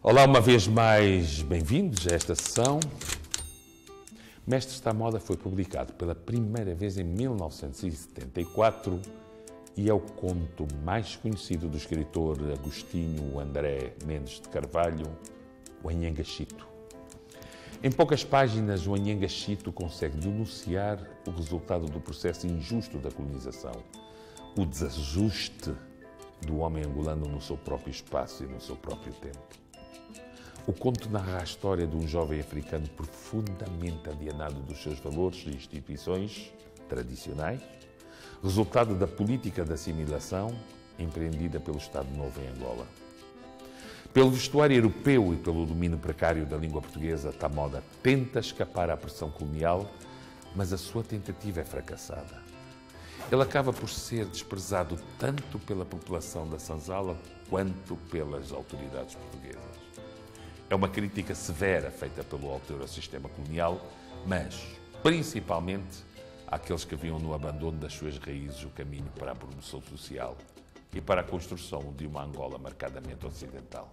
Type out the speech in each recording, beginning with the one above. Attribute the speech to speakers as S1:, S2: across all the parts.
S1: Olá, uma vez mais, bem-vindos a esta sessão. Mestres da Moda foi publicado pela primeira vez em 1974 e é o conto mais conhecido do escritor Agostinho André Mendes de Carvalho, o Anhangachito. Em poucas páginas, o Anhangachito consegue denunciar o resultado do processo injusto da colonização, o desajuste do homem angolano no seu próprio espaço e no seu próprio tempo. O conto narra a história de um jovem africano profundamente alienado dos seus valores e instituições tradicionais, resultado da política de assimilação empreendida pelo Estado Novo em Angola. Pelo vestuário europeu e pelo domínio precário da língua portuguesa, Tamoda tenta escapar à pressão colonial, mas a sua tentativa é fracassada. Ele acaba por ser desprezado tanto pela população da Sanzala quanto pelas autoridades portuguesas. É uma crítica severa feita pelo autor ao sistema colonial, mas, principalmente, àqueles que viam no abandono das suas raízes o caminho para a promoção social e para a construção de uma Angola marcadamente ocidental.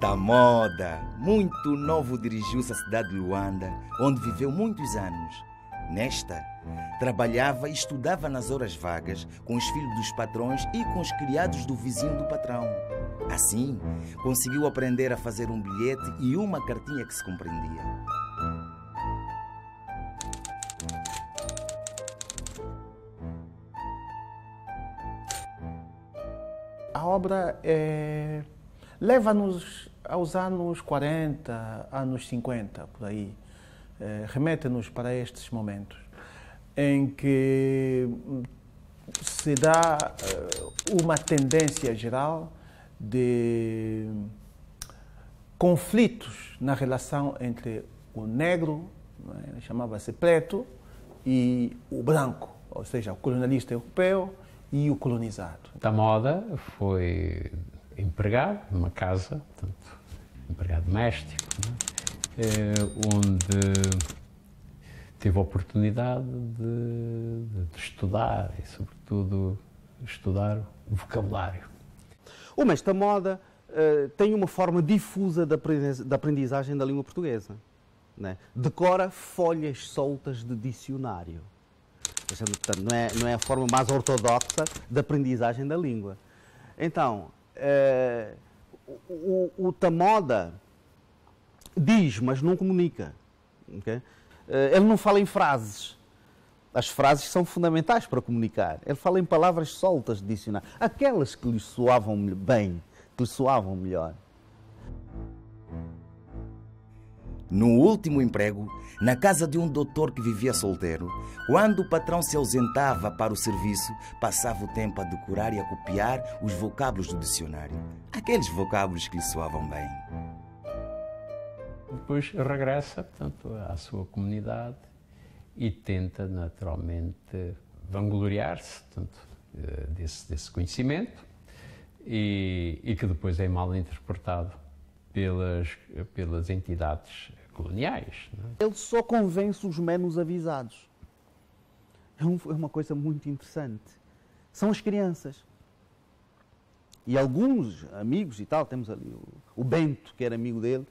S2: Tamoda, muito novo, dirigiu-se à cidade de Luanda, onde viveu muitos anos. Nesta, trabalhava e estudava nas horas vagas com os filhos dos patrões e com os criados do vizinho do patrão. Assim, conseguiu aprender a fazer um bilhete e uma cartinha que se compreendia.
S3: A obra leva-nos aos anos 40, anos 50, por aí. Remete-nos para estes momentos em que se dá uma tendência geral de conflitos na relação entre o negro, chamava-se preto, e o branco, ou seja, o colonialista europeu e o colonizado.
S4: Tamoda foi empregado numa casa, portanto, empregado doméstico, onde teve a oportunidade de estudar e, sobretudo, estudar o vocabulário.
S5: O mestre Tamoda tem uma forma difusa de aprendizagem da língua portuguesa. Né? Decora folhas soltas de dicionário. Portanto, não é a forma mais ortodoxa de aprendizagem da língua. Então, o Tamoda diz, mas não comunica. Okay? Ele não fala em frases. As frases são fundamentais para comunicar. Ele fala em palavras soltas de dicionário. Aquelas que lhe soavam bem, que lhe soavam melhor.
S2: No último emprego, na casa de um doutor que vivia solteiro, quando o patrão se ausentava para o serviço, passava o tempo a decorar e a copiar os vocábulos do dicionário. Aqueles vocábulos que lhe soavam bem.
S4: Depois regressa, portanto, à sua comunidade e tenta, naturalmente, vangloriar-se, portanto, desse conhecimento e que depois é mal interpretado pelas entidades coloniais. Não é?
S5: Ele só convence os menos avisados. É uma coisa muito interessante. São as crianças. E alguns amigos e tal, temos ali o Bento, que era amigo dele,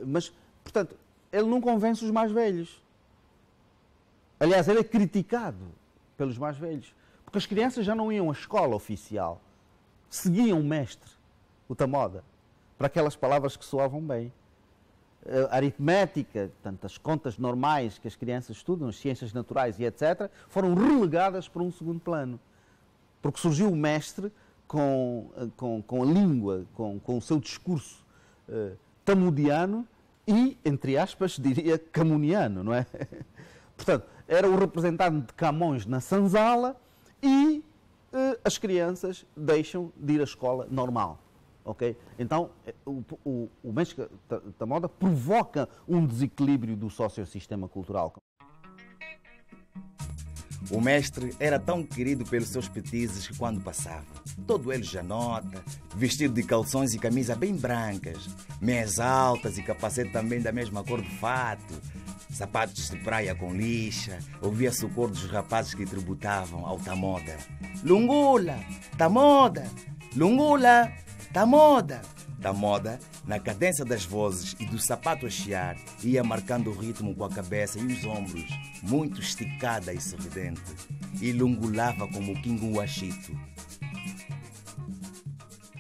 S5: mas, portanto, ele não convence os mais velhos. Aliás, ele é criticado pelos mais velhos, porque as crianças já não iam à escola oficial, seguiam o mestre, o Tamoda, para aquelas palavras que soavam bem. A aritmética, portanto, as contas normais que as crianças estudam, as ciências naturais e etc., foram relegadas para um segundo plano. Porque surgiu o mestre com a língua, com o seu discurso tamudiano e, entre aspas, diria camuniano, não é? Portanto, era o representante de Camões na senzala e as crianças deixam de ir à escola normal. Okay? Então, o Mestre Tamoda provoca um desequilíbrio do sociossistema cultural.
S2: O mestre era tão querido pelos seus petizes que quando passava, todo ele já nota, vestido de calções e camisa bem brancas, meias altas e capacete também da mesma cor do fato, sapatos de praia com lixa, ouvia-se o cor dos rapazes que tributavam ao Tamoda. Lungula, Tamoda, Lungula, Tamoda. Tamoda, na cadência das vozes e do sapato a chiar, ia marcando o ritmo com a cabeça e os ombros, muito esticada e sorridente, e lungulava como o Kinguashito.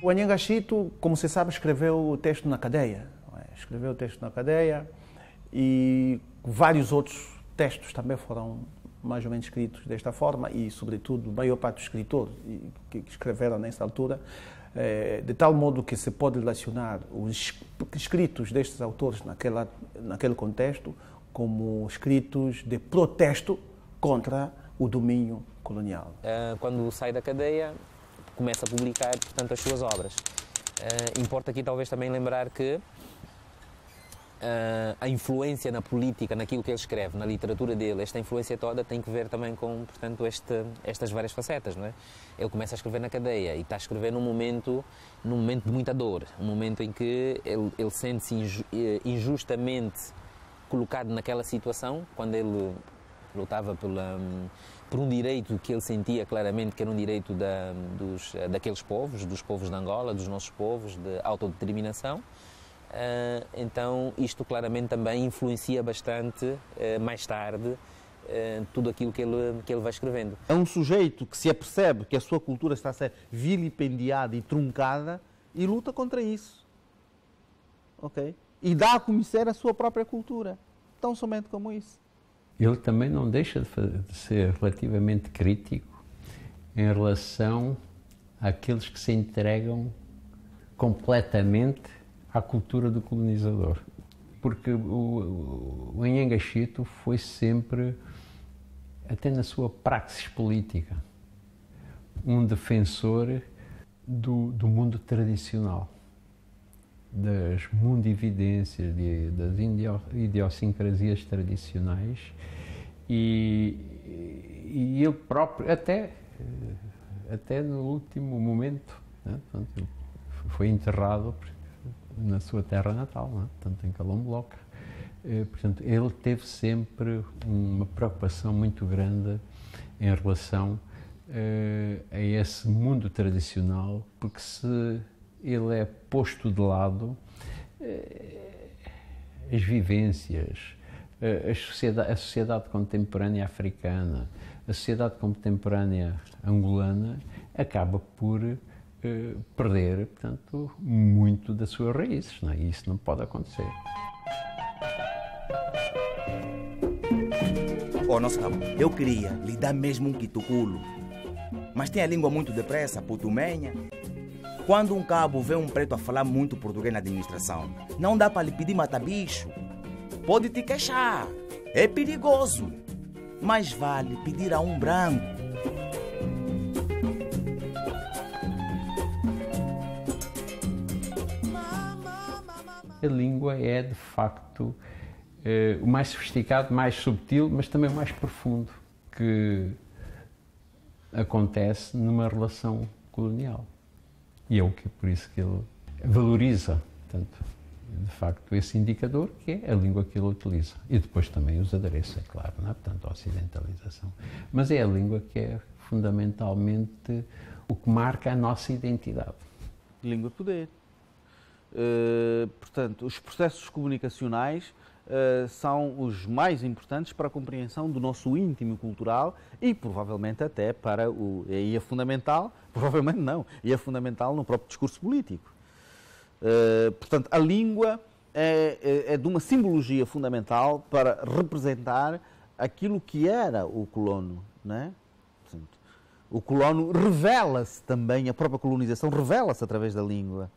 S3: O Anhangashito, como se sabe, escreveu o texto na cadeia. Escreveu o texto na cadeia e vários outros textos também foram mais ou menos escritos desta forma e, sobretudo, a maior parte dos escritores que escreveram nessa altura, de tal modo que se pode relacionar os escritos destes autores naquele contexto como escritos de protesto contra o domínio colonial.
S6: Quando sai da cadeia, começa a publicar, portanto, as suas obras. Importa aqui talvez também lembrar que a influência na política, naquilo que ele escreve, na literatura dele, esta influência toda tem que ver também com, portanto, estas várias facetas, não é? Ele começa a escrever na cadeia e está a escrever num momento de muita dor, um momento em que ele sente-se injustamente colocado naquela situação, quando ele lutava por um direito que ele sentia claramente que era um direito daqueles povos, dos povos de Angola, dos nossos povos, de autodeterminação. Então isto claramente também influencia bastante mais tarde tudo aquilo que ele vai escrevendo.
S5: É um sujeito que se apercebe que a sua cultura está a ser vilipendiada e truncada e luta contra isso. Ok? E dá a conhecer a sua própria cultura, tão somente como isso.
S4: Ele também não deixa de ser relativamente crítico em relação àqueles que se entregam completamente à cultura do colonizador. Porque o Anhangashito foi sempre, até na sua praxis política, um defensor do mundo tradicional, das mundividências, das idiosincrasias tradicionais e ele próprio, até no último momento, né? Portanto, ele foi enterrado na sua terra natal, né? Portanto, em Calombo-Loca. Portanto, ele teve sempre uma preocupação muito grande em relação a esse mundo tradicional, porque se ele é posto de lado, as vivências, a sociedade contemporânea africana, a sociedade contemporânea angolana acaba por perder, portanto, muito das suas raízes, não é? E isso não pode acontecer.
S2: Nosso cabo, eu queria lhe dar mesmo um quituculo, mas tem a língua muito depressa, putumenha. Quando um cabo vê um preto a falar muito português na administração, não dá para lhe pedir mata-bicho. Pode te queixar, é perigoso. Mais vale pedir a um branco.
S4: A língua é, de facto, o mais sofisticado, mais subtil, mas também o mais profundo que acontece numa relação colonial. E é por isso que ele valoriza, portanto, de facto, esse indicador, que é a língua que ele utiliza. E depois também os adereços, é claro, não é? Portanto, a ocidentalização. Mas é a língua que é fundamentalmente o que marca a nossa identidade.
S5: Língua poder. Portanto, os processos comunicacionais são os mais importantes para a compreensão do nosso íntimo cultural e provavelmente até para e é fundamental, provavelmente não, e é fundamental no próprio discurso político. Portanto, a língua é de uma simbologia fundamental para representar aquilo que era o colono, não é? Portanto, o colono revela-se também, a própria colonização revela-se através da língua.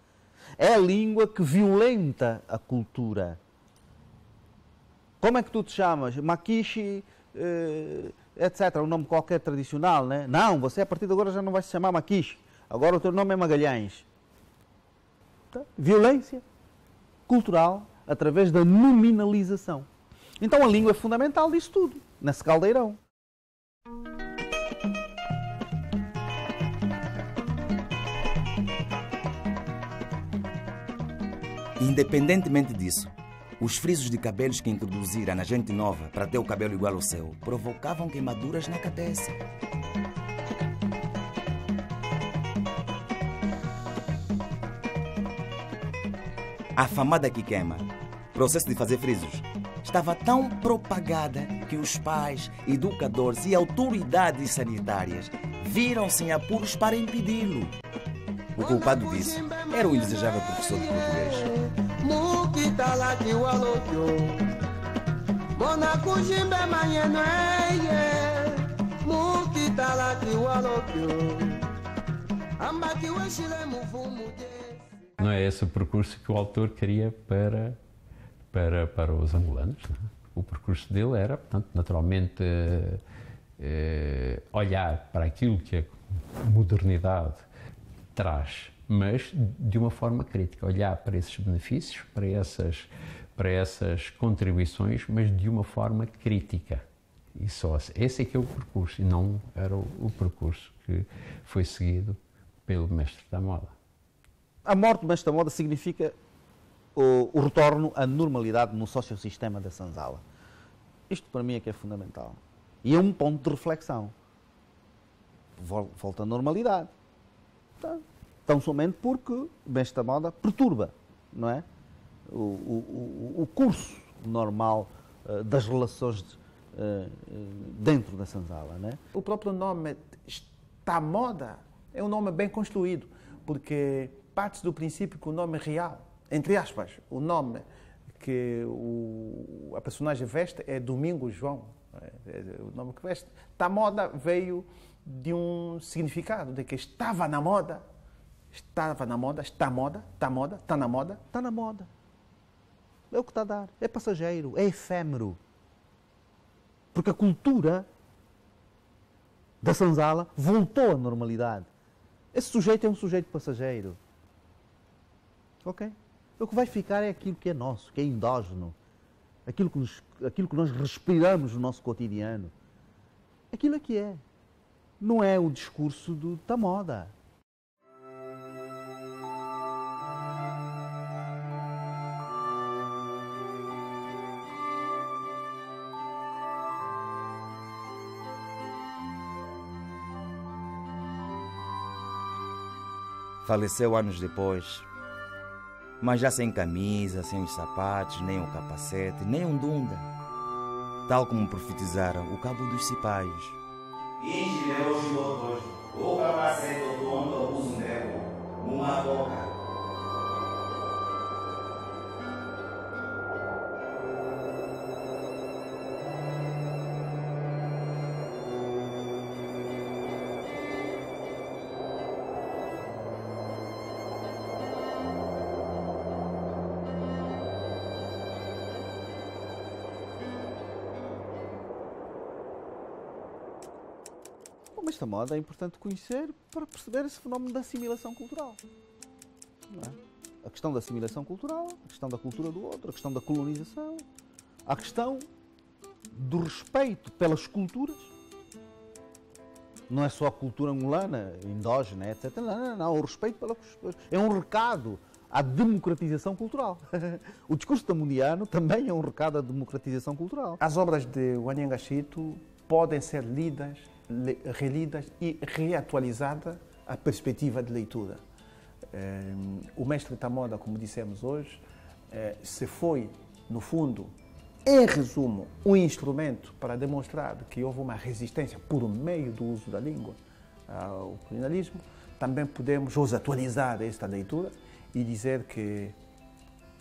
S5: É a língua que violenta a cultura. Como é que tu te chamas? Maquixe, etc. Um nome qualquer tradicional, né? Não, você a partir de agora já não vai se chamar Maquixe. Agora o teu nome é Magalhães. Tá? Violência cultural através da nominalização. Então a língua é fundamental disso tudo, nesse caldeirão.
S2: Independentemente disso, os frisos de cabelos que introduziram na gente nova para ter o cabelo igual ao seu provocavam queimaduras na cabeça. A famada que queima, processo de fazer frisos, estava tão propagada que os pais, educadores e autoridades sanitárias viram-se em apuros para impedi-lo. O culpado disso era o indesejável professor de português.
S4: Não é esse o percurso que o autor queria para os angolanos. Não é? O percurso dele era, portanto, naturalmente, olhar para aquilo que a modernidade traz, mas de uma forma crítica, olhar para esses benefícios, para essas contribuições, mas de uma forma crítica. E só esse é que é o percurso, e não era o percurso que foi seguido pelo mestre da moda.
S5: A morte do mestre da moda significa o retorno à normalidade no sociossistema da senzala. Isto para mim é que é fundamental. E é um ponto de reflexão. Volta à normalidade. Tão somente porque o mestre da moda perturba, não é? O curso normal das relações dentro da senzala, não é?
S3: O próprio nome Está Moda é um nome bem construído, porque parte do princípio que o nome real, entre aspas, o nome que a personagem veste é Domingos João. O nome que veste. Está Moda veio de um significado, de que estava na moda. Estava na moda, está moda, está moda, está na moda.
S5: Está na moda. É o que está a dar. É passageiro, é efêmero. Porque a cultura da senzala voltou à normalidade. Esse sujeito é um sujeito passageiro. Ok? O que vai ficar é aquilo que é nosso, que é endógeno. Aquilo que nós respiramos no nosso cotidiano. Aquilo é que é. Não é o discurso da moda.
S2: Faleceu anos depois, mas já sem camisa, sem os sapatos, nem o capacete, nem um dunda, tal como profetizaram o cabo dos cipaios. O capacete do mundo uma boca.
S5: Mas esta moda é importante conhecer para perceber esse fenómeno da assimilação cultural. Não é? A questão da assimilação cultural, a questão da cultura do outro, a questão da colonização, a questão do respeito pelas culturas. Não é só a cultura angolana, endógena, etc. Não. O respeito pelas culturas. É um recado à democratização cultural. O discurso tamuniano também é um recado à democratização cultural.
S3: As obras de Wanyanga Chito podem ser lidas, relidas e reatualizadas à perspectiva de leitura. O mestre da moda, como dissemos hoje, se foi, no fundo, em resumo, um instrumento para demonstrar que houve uma resistência por meio do uso da língua ao colonialismo, também podemos hoje atualizar esta leitura e dizer que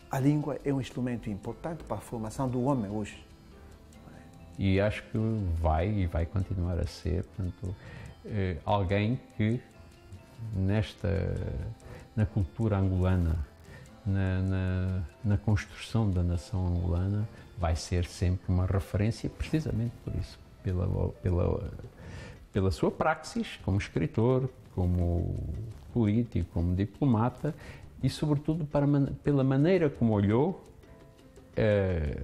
S3: a língua é um instrumento importante para a formação do homem hoje.
S4: E acho que vai continuar a ser, portanto, alguém que na cultura angolana na construção da nação angolana, vai ser sempre uma referência, precisamente por isso, pela sua praxis como escritor, como político, como diplomata e, sobretudo, pela maneira como olhou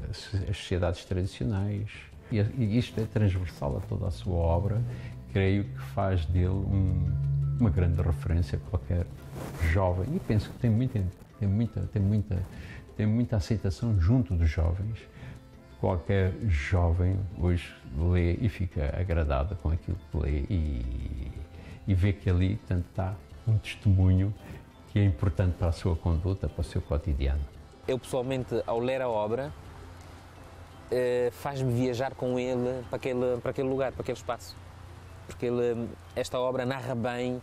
S4: as sociedades tradicionais. E isto é transversal a toda a sua obra, creio que faz dele uma grande referência a qualquer jovem, e penso que tem muita aceitação junto dos jovens. Qualquer jovem hoje lê e fica agradado com aquilo que lê e vê que ali, portanto, está um testemunho que é importante para a sua conduta, para o seu cotidiano.
S6: Eu, pessoalmente, ao ler a obra, faz-me viajar com ele para aquele lugar, para aquele espaço. Porque esta obra narra bem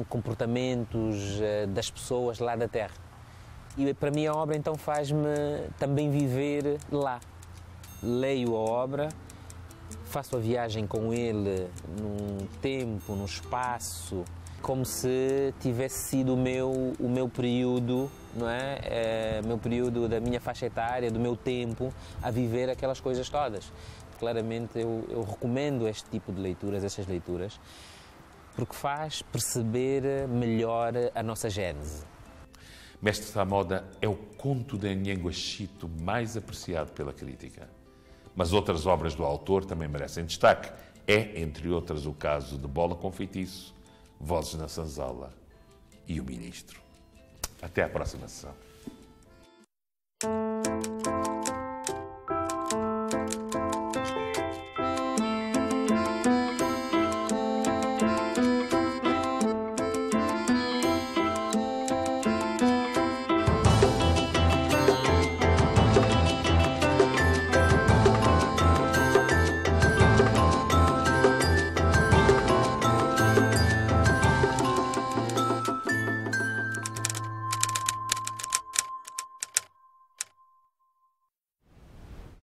S6: comportamentos das pessoas lá da terra. E para mim a obra então faz-me também viver lá. Leio a obra, faço a viagem com ele num tempo, num espaço, como se tivesse sido o meu período, não é? Meu período da minha faixa etária, do meu tempo, a viver aquelas coisas todas. Claramente eu recomendo este tipo de leituras, estas leituras, porque faz perceber melhor a nossa gênese.
S1: Mestre Samoda é o conto de Anhengo Achito mais apreciado pela crítica. Mas outras obras do autor também merecem destaque. É, entre outras, o caso de Bola com Feitiço, Vozes na Sanzala e O Ministro. Até à próxima sessão.